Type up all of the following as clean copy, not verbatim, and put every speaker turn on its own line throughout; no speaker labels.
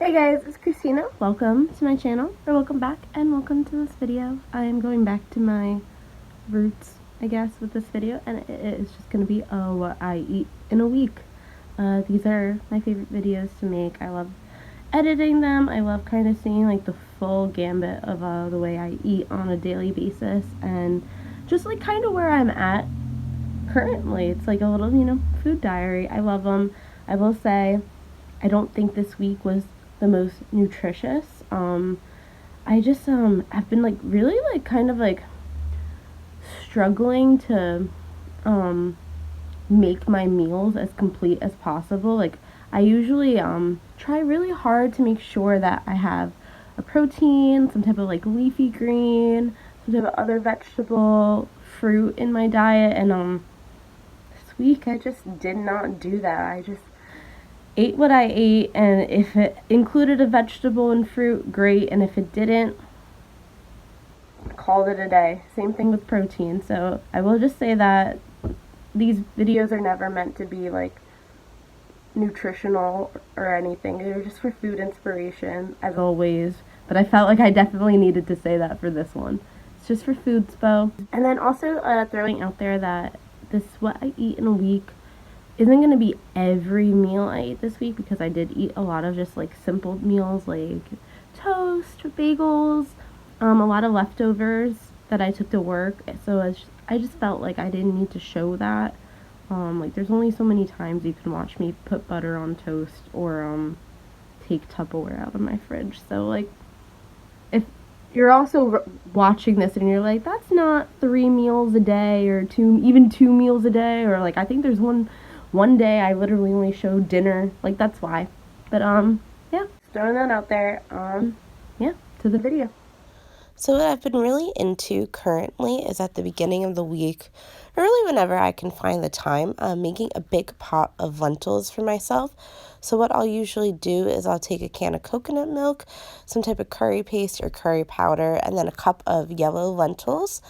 Hey guys, it's Christina. Welcome to my channel, or welcome back, and welcome to this video. I am going back to my roots, I guess, with this video, and it is just going to be what I eat in a week. These are my favorite videos to make. I love editing them. I love kind of seeing like the full gambit of the way I eat on a daily basis, and just like kind of where I'm at currently. It's like a little, food diary. I love them. I will say, I don't think this week was the most nutritious. I just have been like really like kind of like struggling to make my meals as complete as possible. Like I usually try really hard to make sure that I have a protein, some type of like leafy green, some type of other vegetable, fruit in my diet, and this week I just did not do that. I just ate what I ate, and if it included a vegetable and fruit, great, and if it didn't, called it a day. Same thing with protein. So I will just say that these videos are never meant to be like nutritional or anything. They're just for food inspiration, as always. But I felt like I definitely needed to say that for this one. It's just for food spo. And then also throwing out there that this what I eat in a week isn't going to be every meal I ate this week, because I did eat a lot of just like simple meals like toast, bagels, a lot of leftovers that I took to work. So I just felt like I didn't need to show that. Like there's only so many times you can watch me put butter on toast or take Tupperware out of my fridge. So like if you're also watching this and you're like, that's not 3 meals a day or even 2 meals a day, or like I think there's one day I literally only showed dinner, like that's why. But yeah, throwing that out there. Yeah, to the video.
So what I've been really into currently is at the beginning of the week, or really whenever I can find the time, making a big pot of lentils for myself. So what I'll usually do is I'll take a can of coconut milk, some type of curry paste or curry powder, and then a cup of yellow lentils,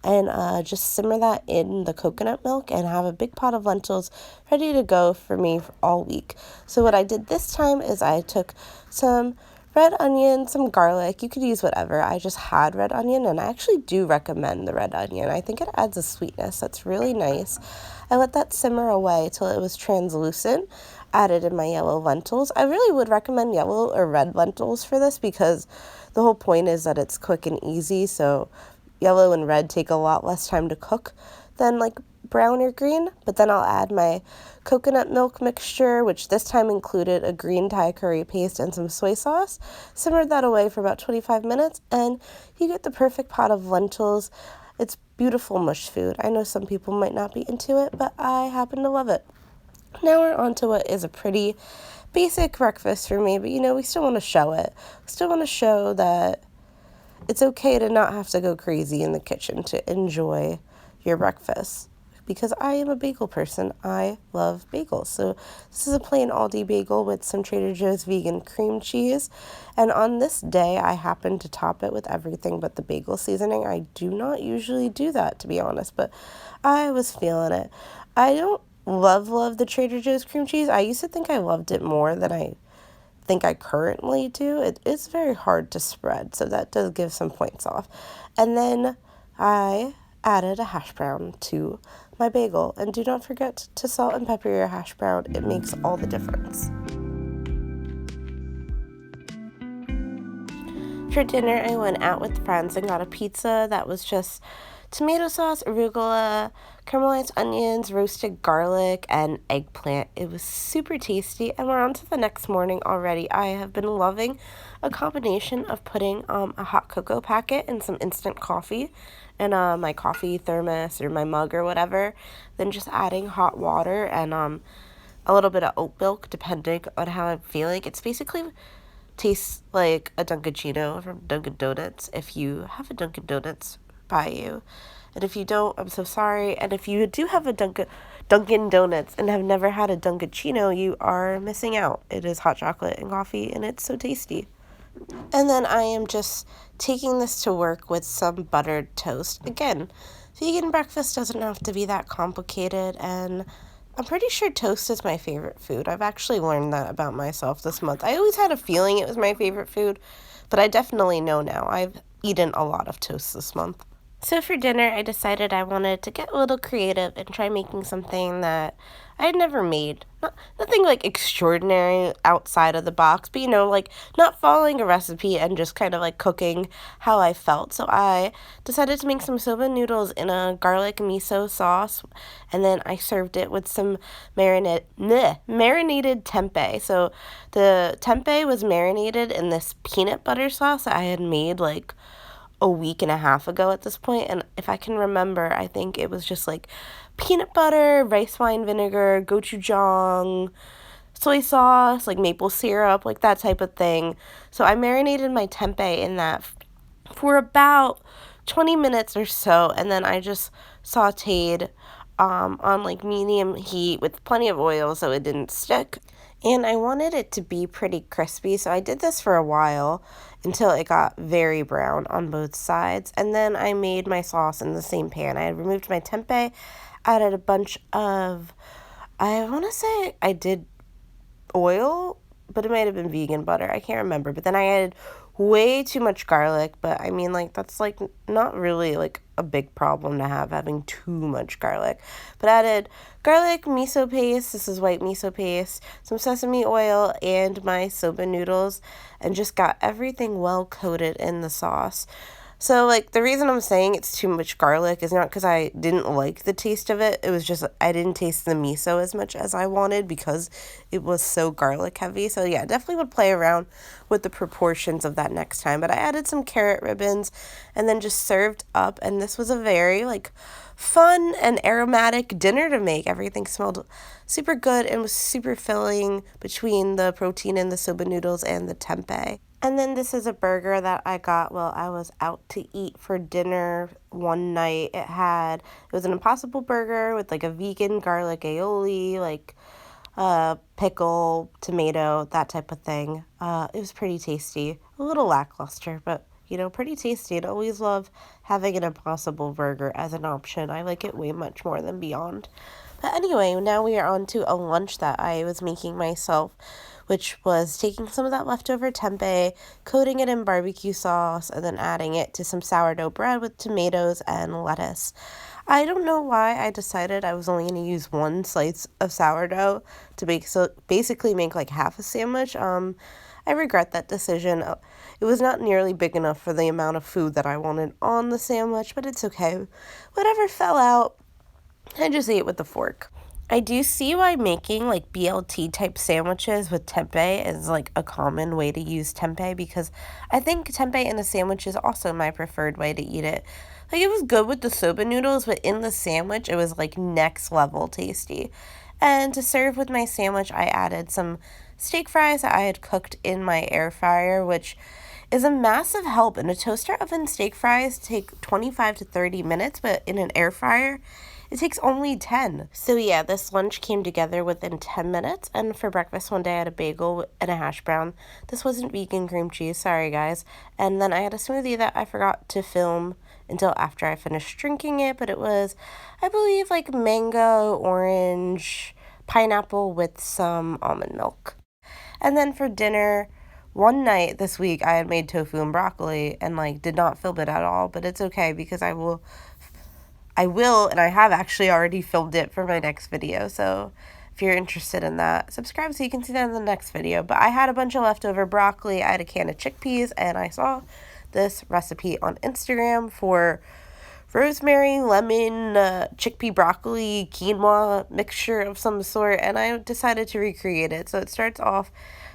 and just simmer that in the coconut milk and have a big pot of lentils ready to go for me for all week. So what I did this time is I took some red onion, some garlic. You could use whatever. I just had red onion, and I actually do recommend the red onion. I think it adds a sweetness that's really nice. I let that simmer away till it was translucent. Added in my yellow lentils. I really would recommend yellow or red lentils for this, because the whole point is that it's quick and easy. So yellow and red take a lot less time to cook than like brown or green. But then I'll add my coconut milk mixture, which this time included a green Thai curry paste and some soy sauce. Simmered that away for about 25 minutes, and you get the perfect pot of lentils. It's beautiful mush food. I know some people might not be into it, but I happen to love it. Now we're on to what is a pretty basic breakfast for me, but we still want to show it. We still want to show that it's okay to not have to go crazy in the kitchen to enjoy your breakfast. Because I am a bagel person. I love bagels. So this is a plain Aldi bagel with some Trader Joe's vegan cream cheese. And on this day, I happen to top it with everything but the bagel seasoning. I do not usually do that, to be honest, but I was feeling it. I don't love the Trader Joe's cream cheese. I used to think I loved it more than I think I currently do. It is very hard to spread, so that does give some points off. And then I added a hash brown to my bagel, and do not forget to salt and pepper your hash brown. It makes all the difference. For dinner, I went out with friends and got a pizza that was just tomato sauce, arugula, caramelized onions, roasted garlic, and eggplant. It was super tasty, and we're on to the next morning already. I have been loving a combination of putting a hot cocoa packet and some instant coffee in my coffee thermos or my mug or whatever, then just adding hot water and a little bit of oat milk depending on how I'm feeling. It's basically tastes like a Dunkaccino from Dunkin' Donuts if you have a Dunkin' Donuts by you. And if you don't, I'm so sorry. And if you do have a Dunkin' Donuts and have never had a Dunkaccino, you are missing out. It is hot chocolate and coffee, and it's so tasty. And then I am just taking this to work with some buttered toast. Again, vegan breakfast doesn't have to be that complicated, and I'm pretty sure toast is my favorite food. I've actually learned that about myself this month. I always had a feeling it was my favorite food, but I definitely know now. I've eaten a lot of toast this month. So for dinner, I decided I wanted to get a little creative and try making something that I had never made. Nothing like extraordinary outside of the box, but like not following a recipe and just kind of like cooking how I felt. So I decided to make some soba noodles in a garlic miso sauce, and then I served it with some marinated tempeh. So the tempeh was marinated in this peanut butter sauce that I had made like a week and a half ago at this point, and if I can remember, I think it was just like peanut butter, rice wine vinegar, gochujang, soy sauce, like maple syrup, like that type of thing. So I marinated my tempeh in that for about 20 minutes or so, and then I just sauteed on like medium heat with plenty of oil so it didn't stick. And I wanted it to be pretty crispy, so I did this for a while until it got very brown on both sides. And then I made my sauce in the same pan. I had removed my tempeh, added a bunch of, I want to say I did oil, but it might have been vegan butter. I can't remember. But then I added way too much garlic, but I mean, like, that's like not really like a big problem to have, having too much garlic. But I added garlic, miso paste, this is white miso paste, some sesame oil, and my soba noodles, and just got everything well coated in the sauce. So, like, the reason I'm saying it's too much garlic is not because I didn't like the taste of it. It was just I didn't taste the miso as much as I wanted because it was so garlic heavy. So, yeah, definitely would play around with the proportions of that next time. But I added some carrot ribbons and then just served up. And this was a very, like, fun and aromatic dinner to make. Everything smelled super good and was super filling between the protein in the soba noodles and the tempeh. And then this is a burger that I got while I was out to eat for dinner one night. It was an Impossible burger with like a vegan garlic aioli, like pickle, tomato, that type of thing. It was pretty tasty. A little lackluster, but pretty tasty. I'd always love having an Impossible burger as an option. I like it way much more than Beyond. But anyway, now we are on to a lunch that I was making myself, which was taking some of that leftover tempeh, coating it in barbecue sauce, and then adding it to some sourdough bread with tomatoes and lettuce. I don't know why I decided I was only going to use one slice of sourdough to basically make like half a sandwich. I regret that decision. It was not nearly big enough for the amount of food that I wanted on the sandwich, but it's okay. Whatever fell out, I just ate with a fork. I do see why making like BLT type sandwiches with tempeh is like a common way to use tempeh, because I think tempeh in a sandwich is also my preferred way to eat it. Like, it was good with the soba noodles, but in the sandwich it was like next level tasty. And to serve with my sandwich, I added some steak fries that I had cooked in my air fryer, which is a massive help. In a toaster oven, steak fries take 25 to 30 minutes, but in an air fryer, it takes only 10. So yeah, this lunch came together within 10 minutes. And for breakfast one day, I had a bagel and a hash brown. This wasn't vegan cream cheese, sorry guys. And then I had a smoothie that I forgot to film until after I finished drinking it. But it was, I believe, like mango, orange, pineapple with some almond milk. And then for dinner, one night this week, I had made tofu and broccoli and like did not film it at all. But it's okay because I will, and I have actually already filmed it for my next video. So if you're interested in that, subscribe so you can see that in the next video. But I had a bunch of leftover broccoli. I had a can of chickpeas, and I saw this recipe on Instagram for rosemary, lemon, chickpea, broccoli, quinoa mixture of some sort, and I decided to recreate it. So it starts off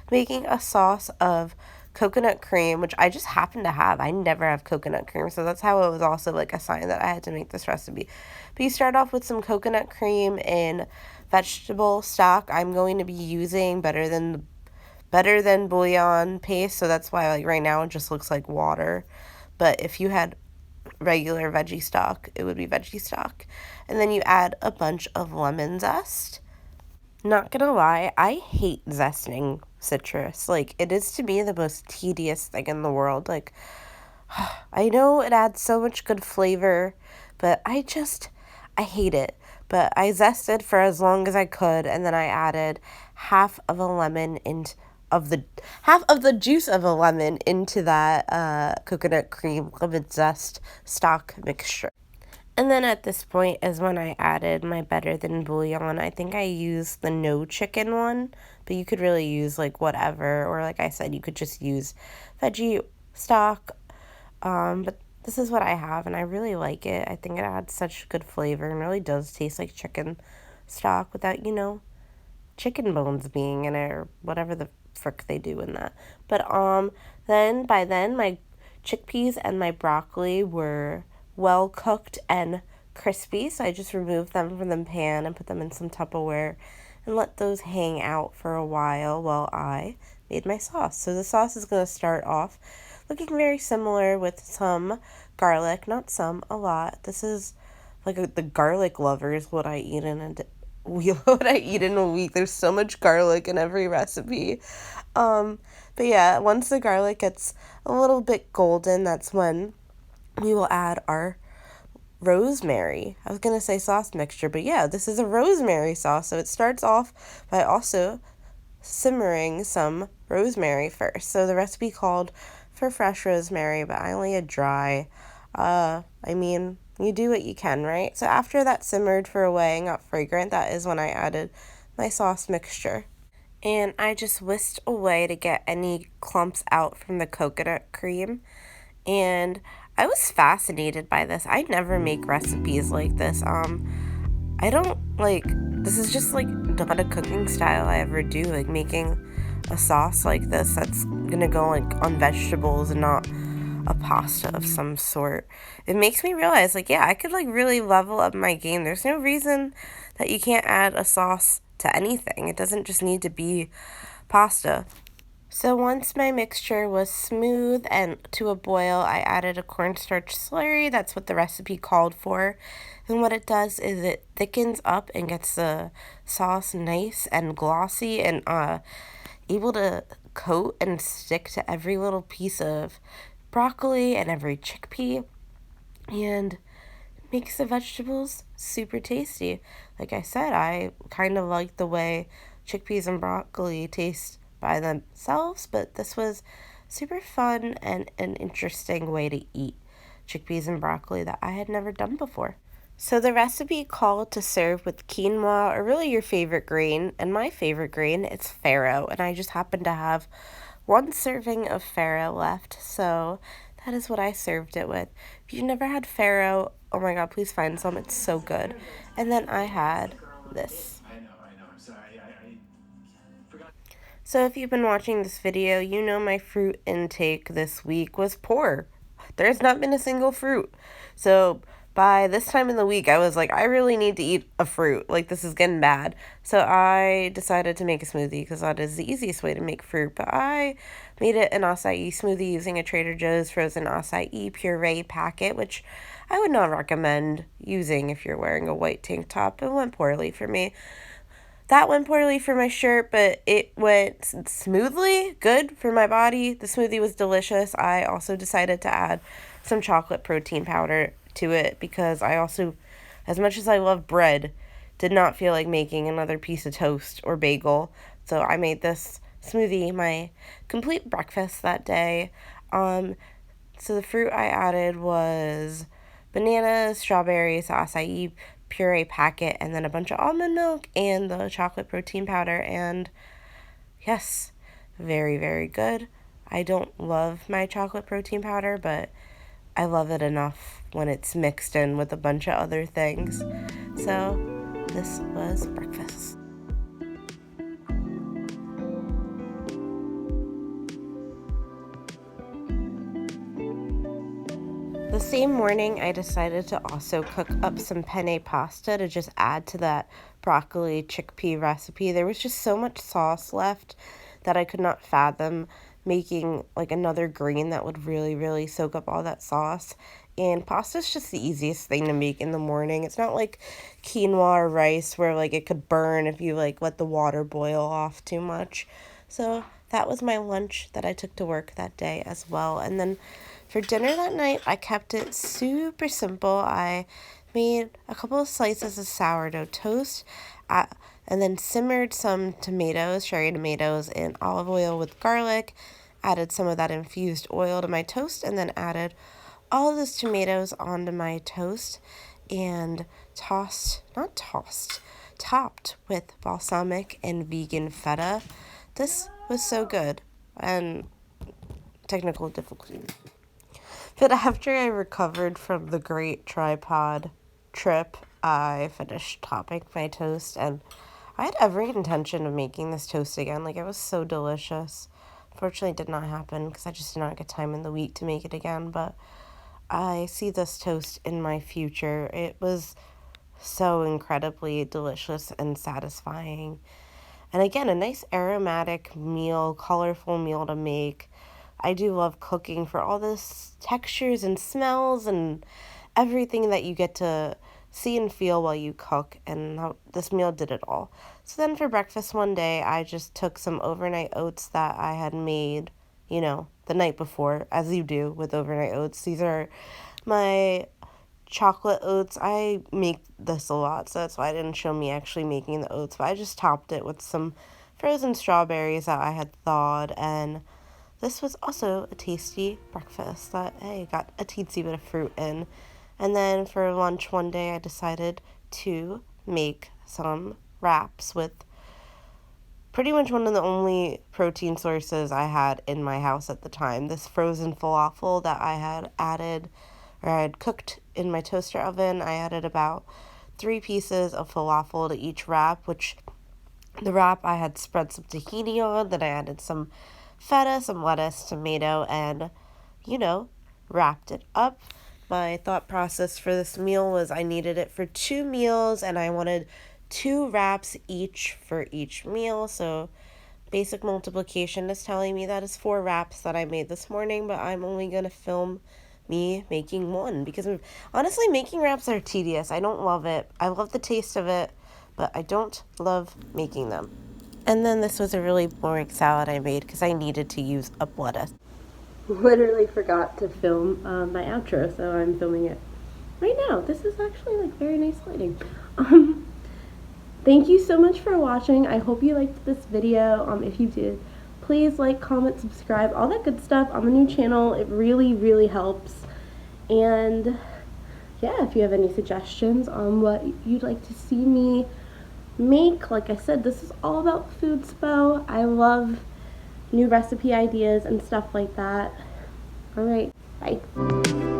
making a sauce of coconut cream, which I just happen to have. I never have coconut cream, so that's how it was also like a sign that I had to make this recipe. But you start off with some coconut cream in vegetable stock. I'm going to be using better than bouillon paste, so that's why like right now it just looks like water. But if you had regular veggie stock, it would be veggie stock. And then you add a bunch of lemon zest. Not gonna lie, I hate zesting citrus. Like, it is to me the most tedious thing in the world. Like, I know it adds so much good flavor, but I hate it. But I zested for as long as I could, and then I added half of the juice of a lemon into that coconut cream lemon zest stock mixture. And then at this point is when I added my better than bouillon. I think I used the no chicken one, but you could really use like whatever, or like I said, you could just use veggie stock. But this is what I have, and I really like it. I think it adds such good flavor and really does taste like chicken stock without, chicken bones being in it or whatever the frick they do in that. But then by then my chickpeas and my broccoli were well cooked and crispy, so I just removed them from the pan and put them in some Tupperware and let those hang out for a while I made my sauce. So the sauce is going to start off looking very similar with some garlic, not some, a lot. This is like the garlic lovers what I eat in a week. There's so much garlic in every recipe. But yeah, once the garlic gets a little bit golden, that's when we will add our rosemary. I was going to say sauce mixture, but yeah, this is a rosemary sauce. So it starts off by also simmering some rosemary first. So the recipe called for fresh rosemary, but I only had dry. You do what you can, right? So after that simmered for a way and got fragrant, that is when I added my sauce mixture. And I just whisked away to get any clumps out from the coconut cream. And I was fascinated by this. I never make recipes like this. This is just like not a cooking style I ever do, like making a sauce like this that's gonna go like on vegetables and not a pasta of some sort. It makes me realize like, yeah, I could like really level up my game. There's no reason that you can't add a sauce to anything. It doesn't just need to be pasta. So once my mixture was smooth and to a boil, I added a cornstarch slurry. That's what the recipe called for. And what it does is it thickens up and gets the sauce nice and glossy and able to coat and stick to every little piece of broccoli and every chickpea. And makes the vegetables super tasty. Like I said, I kind of like the way chickpeas and broccoli taste by themselves, but this was super fun and an interesting way to eat chickpeas and broccoli that I had never done before. So the recipe called to serve with quinoa, or really your favorite grain, and my favorite grain, it's farro, and I just happen to have one serving of farro left, so that is what I served it with. If you've never had farro, oh my god, please find some, it's so good. And then I had this.
I know. I'm sorry. I forgot.
So if you've been watching this video, you know my fruit intake this week was poor. There's not been a single fruit. So by this time in the week, I was like, I really need to eat a fruit. Like, this is getting bad. So I decided to make a smoothie because that is the easiest way to make fruit. But I made it an acai smoothie using a Trader Joe's frozen acai puree packet, which I would not recommend using if you're wearing a white tank top. It went poorly for me. That went poorly for my shirt, but it went smoothly, good for my body. The smoothie was delicious. I also decided to add some chocolate protein powder to it because I also, as much as I love bread, did not feel like making another piece of toast or bagel. So I made this smoothie my complete breakfast that day. So the fruit I added was bananas, strawberries, acai puree packet, and then a bunch of almond milk and the chocolate protein powder. And yes, very, very good. I don't love my chocolate protein powder, but I love it enough when it's mixed in with a bunch of other things. So this was breakfast. The same morning, I decided to also cook up some penne pasta to just add to that broccoli chickpea recipe. There was just so much sauce left that I could not fathom making like another grain that would really, really soak up all that sauce. And pasta is just the easiest thing to make in the morning. It's not like quinoa or rice where like it could burn if you like let the water boil off too much. So that was my lunch that I took to work that day as well. And then for dinner that night, I kept it super simple. I made a couple of slices of sourdough toast, and then simmered some tomatoes, cherry tomatoes, in olive oil with garlic, added some of that infused oil to my toast, and then added all of those tomatoes onto my toast and topped with balsamic and vegan feta. This was so good, and technical difficulty. But after I recovered from the great tripod trip, I finished topping my toast, and I had every intention of making this toast again. Like, it was so delicious. Fortunately, it did not happen because I just did not get time in the week to make it again, but I see this toast in my future. It was so incredibly delicious and satisfying. And again, a nice aromatic meal, colorful meal to make. I do love cooking for all those textures and smells and everything that you get to see and feel while you cook, and this meal did it all. So then for breakfast one day, I just took some overnight oats that I had made, the night before, as you do with overnight oats. These are my chocolate oats. I make this a lot, so that's why I didn't show me actually making the oats, but I just topped it with some frozen strawberries that I had thawed, and this was also a tasty breakfast that, hey, got a teensy bit of fruit in. And then for lunch one day, I decided to make some wraps with pretty much one of the only protein sources I had in my house at the time. This frozen falafel that I had cooked in my toaster oven. I added about 3 pieces of falafel to each wrap, which the wrap I had spread some tahini on, then I added some feta, some lettuce, tomato, and, wrapped it up. My thought process for this meal was I needed it for 2 meals, and I wanted 2 wraps each for each meal. So basic multiplication is telling me that is 4 wraps that I made this morning, but I'm only going to film me making one because honestly, making wraps are tedious. I don't love it. I love the taste of it, but I don't love making them. And then this was a really boring salad I made because I needed to use up lettuce.
Literally forgot to film my outro, so I'm filming it right now. This is actually like very nice lighting. Thank you so much for watching. I hope you liked this video. If you did, please like, comment, subscribe, all that good stuff on the new channel. It really, really helps. And yeah, if you have any suggestions on what you'd like to see me make, like I said, this is all about food spo. I love new recipe ideas and stuff like that. All right, bye.